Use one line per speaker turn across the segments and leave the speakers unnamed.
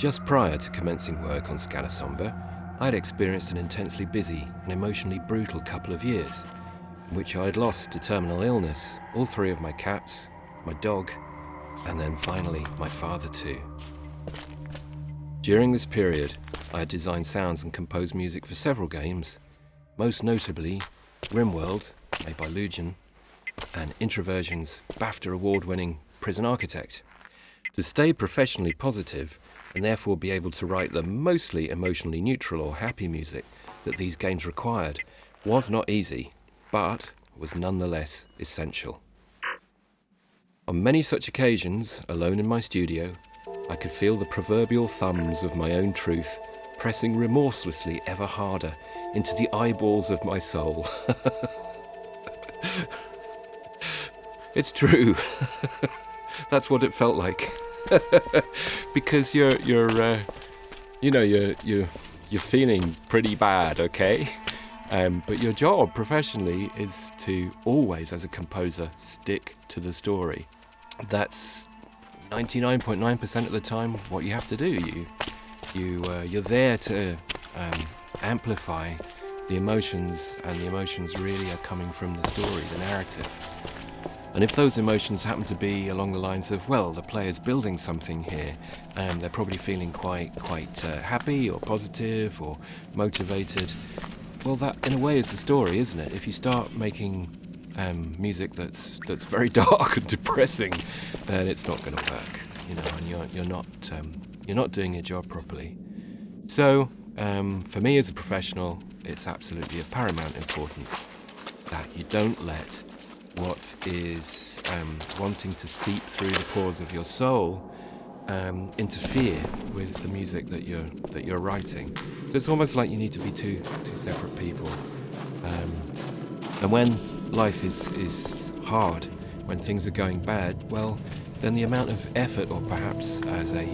Just prior to commencing work on Scanner Sombre, I had experienced an intensely busy and emotionally brutal couple of years, in which I had lost to terminal illness all three of my cats, my dog, and then finally my father too. During this period, I had designed sounds and composed music for several games, most notably RimWorld, made by Lugen, and Introversion's BAFTA award-winning Prison Architect. To stay professionally positive, and therefore be able to write the mostly emotionally neutral or happy music that these games required, was not easy, but was nonetheless essential. On many such occasions, alone in my studio, I could feel the proverbial thumbs of my own truth pressing remorselessly ever harder into the eyeballs of my soul. It's true. That's what it felt like. Because you're feeling pretty bad, okay? But your job professionally is to always, as a composer, stick to the story. That's 99.9% of the time what you have to do. You're there to amplify the emotions, and the emotions really are coming from the story, the narrative. And if those emotions happen to be along the lines of, well, the player's building something here, and they're probably feeling quite happy or positive or motivated, well, that in a way is the story, isn't it? If you start making music that's very dark and depressing, then it's not going to work, and you're not doing your job properly. So, for me as a professional, it's absolutely of paramount importance that you don't let what is wanting to seep through the pores of your soul interfere with the music that you're writing. So it's almost like you need to be two separate people. And when life is hard, when things are going bad, well, then the amount of effort, or perhaps as a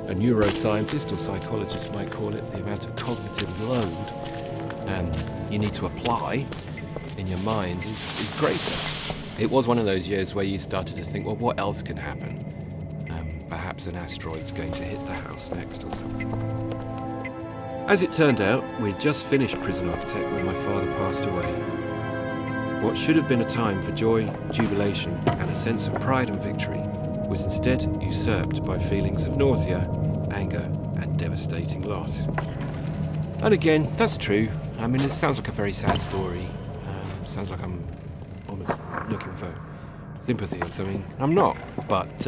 neuroscientist or psychologist might call it, the amount of cognitive load you need to apply in your mind is greater. It was one of those years where you started to think, well, what else can happen? Perhaps an asteroid's going to hit the house next or something. As it turned out, we'd just finished Prison Architect when my father passed away. What should have been a time for joy, jubilation, and a sense of pride and victory was instead usurped by feelings of nausea, anger, and devastating loss. And again, that's true. I mean, it sounds like a very sad story. Sounds like I'm almost looking for sympathy or something. I'm not, but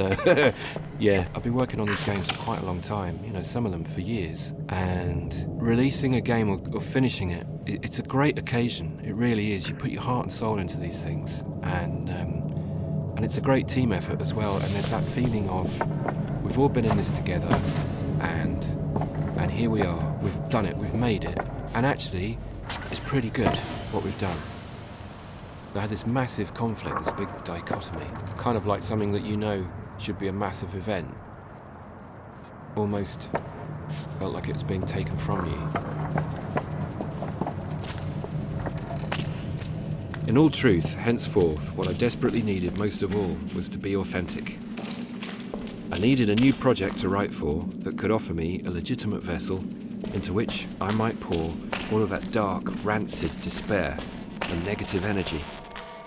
yeah, I've been working on these games for quite a long time, some of them for years. And releasing a game or finishing it, it's a great occasion. It really is. You put your heart and soul into these things, and it's a great team effort as well. And there's that feeling of we've all been in this together, and here we are. We've done it. We've made it, and actually, it's pretty good what we've done. I had this massive conflict, this big dichotomy, kind of like something that should be a massive event. Almost felt like it was being taken from you. In all truth, henceforth, what I desperately needed most of all was to be authentic. I needed a new project to write for that could offer me a legitimate vessel into which I might pour all of that dark, rancid despair and negative energy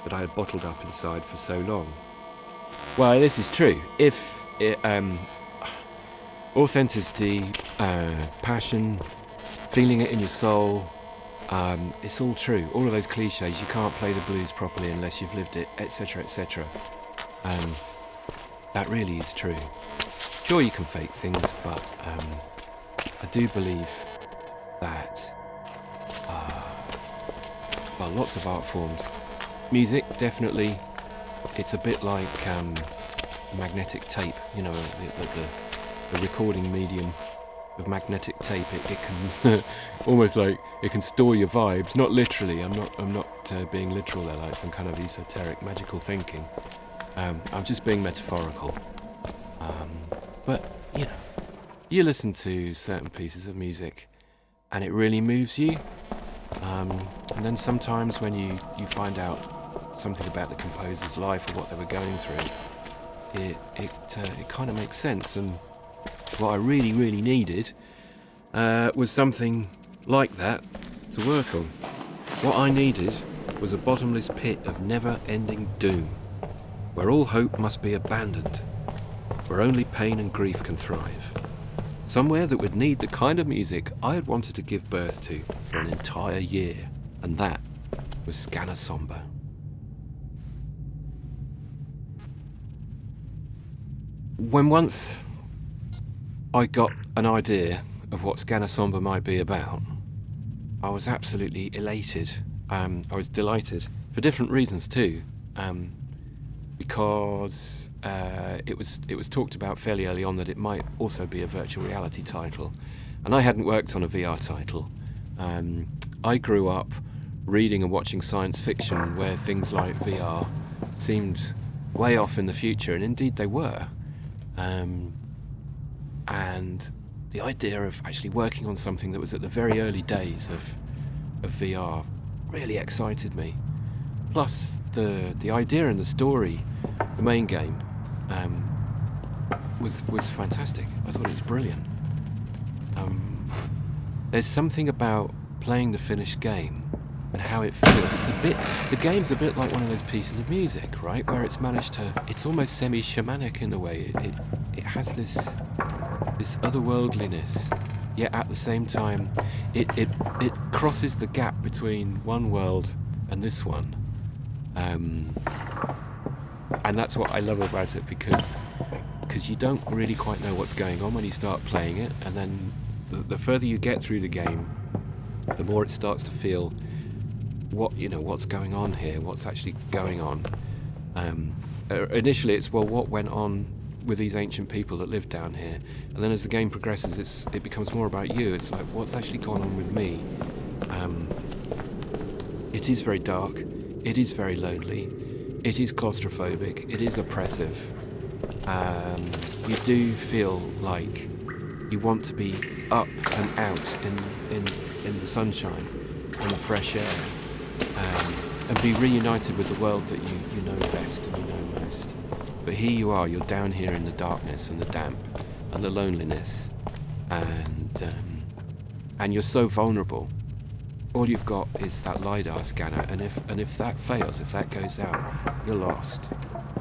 that I had bottled up inside for so long. Well, this is true. If authenticity, passion, feeling it in your soul, it's all true. All of those cliches, you can't play the blues properly unless you've lived it, etc., etc. That really is true. Sure, you can fake things, but I do believe that lots of art forms. Music, definitely. It's a bit like magnetic tape, the recording medium of magnetic tape. It can almost like it can store your vibes. Not literally. I'm not being literal there, like some kind of esoteric, magical thinking. I'm just being metaphorical. But you listen to certain pieces of music, and it really moves you. And then sometimes when you find out something about the composer's life or what they were going through, it kind of makes sense, and What I really, really needed was something like that to work on. What I needed was a bottomless pit of never-ending doom, where all hope must be abandoned, where only pain and grief can thrive. Somewhere that would need the kind of music I had wanted to give birth to for an entire year, and that was Scanner Sombre. When once I got an idea of what Scanner Sombre might be about, I was absolutely elated. I was delighted for different reasons too, because it was talked about fairly early on that it might also be a virtual reality title, and I hadn't worked on a VR title. I grew up reading and watching science fiction where things like VR seemed way off in the future, and indeed they were. And the idea of actually working on something that was at the very early days of VR really excited me. Plus, the idea and the story, the main game, was fantastic. I thought it was brilliant. There's something about playing the finished game and how it feels. The game's a bit like one of those pieces of music, right? Where it's managed to, it's almost semi-shamanic in a way. It has this otherworldliness, yet at the same time, it crosses the gap between one world and this one. And that's what I love about it, because you don't really quite know what's going on when you start playing it, and then the further you get through the game, the more it starts to feel what's going on here, what's actually going on. Initially it's, well, what went on with these ancient people that lived down here, and then as the game progresses it becomes more about you. It's like, what's actually gone on with me? It is very dark, it is very lonely, it is claustrophobic, it is oppressive. You do feel like you want to be up and out in the sunshine and the fresh air, and be reunited with the world that you know best and you know most. But here you are, you're down here in the darkness and the damp and the loneliness, and you're so vulnerable. All you've got is that LiDAR scanner, and if that fails, if that goes out, you're lost.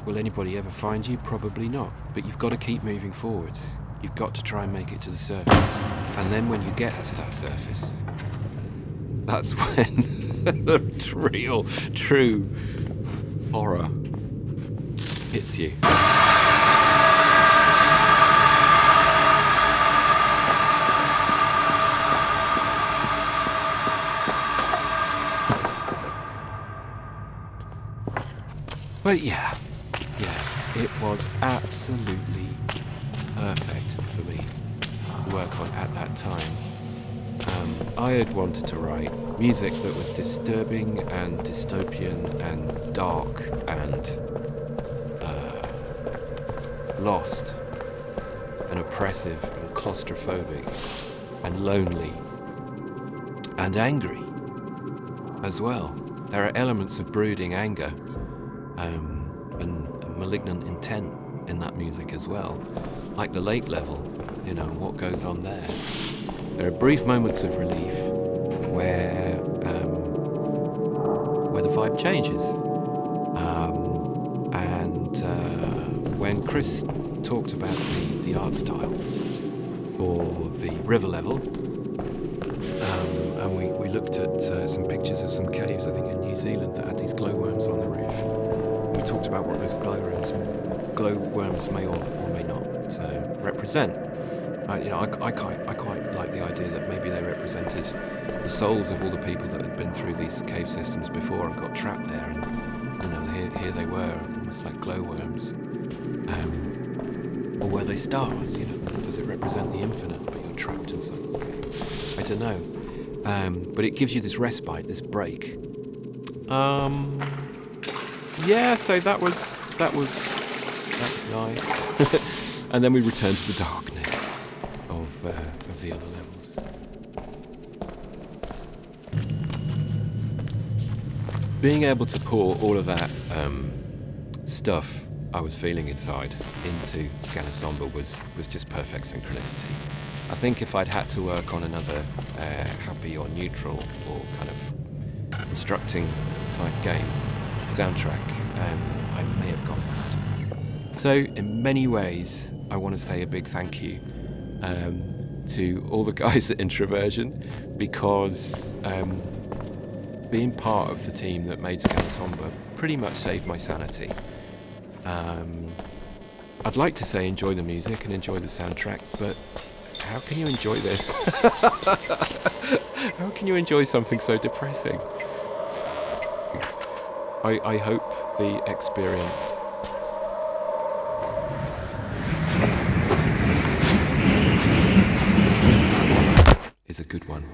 Will anybody ever find you? Probably not. But you've got to keep moving forwards. You've got to try and make it to the surface. And then when you get to that surface, that's when the real, true horror hits you. But yeah, it was absolutely perfect for me to work on at that time. I had wanted to write music that was disturbing and dystopian and dark and lost and oppressive and claustrophobic and lonely and angry as well. There are elements of brooding anger and malignant intent in that music as well, like the lake level, what goes on there. There are brief moments of relief where the vibe changes, and when Chris talked about the art style for the river level, and we looked at some pictures of some caves, I think in New Zealand, that had these glowworms on the roof. We talked about what those glowworms may or may not represent. I quite like the idea that maybe they represented the souls of all the people that had been through these cave systems before and got trapped there, and here they were, almost like glowworms. Or were they stars? Does it represent the infinite, but you're trapped inside this cave? I don't know. But it gives you this respite, this break. Yeah, so that was nice. And then we returned to the darkness of the other levels. Being able to pour all of that stuff I was feeling inside into Scanner Sombre was just perfect synchronicity. I think if I'd had to work on another happy or neutral or kind of instructing type game soundtrack, I may have gone mad. So in many ways, I want to say a big thank you to all the guys at Introversion, because being part of the team that made Scanner Sombre pretty much saved my sanity. I'd like to say enjoy the music and enjoy the soundtrack, but how can you enjoy this? How can you enjoy something so depressing? I hope the experience is a good one.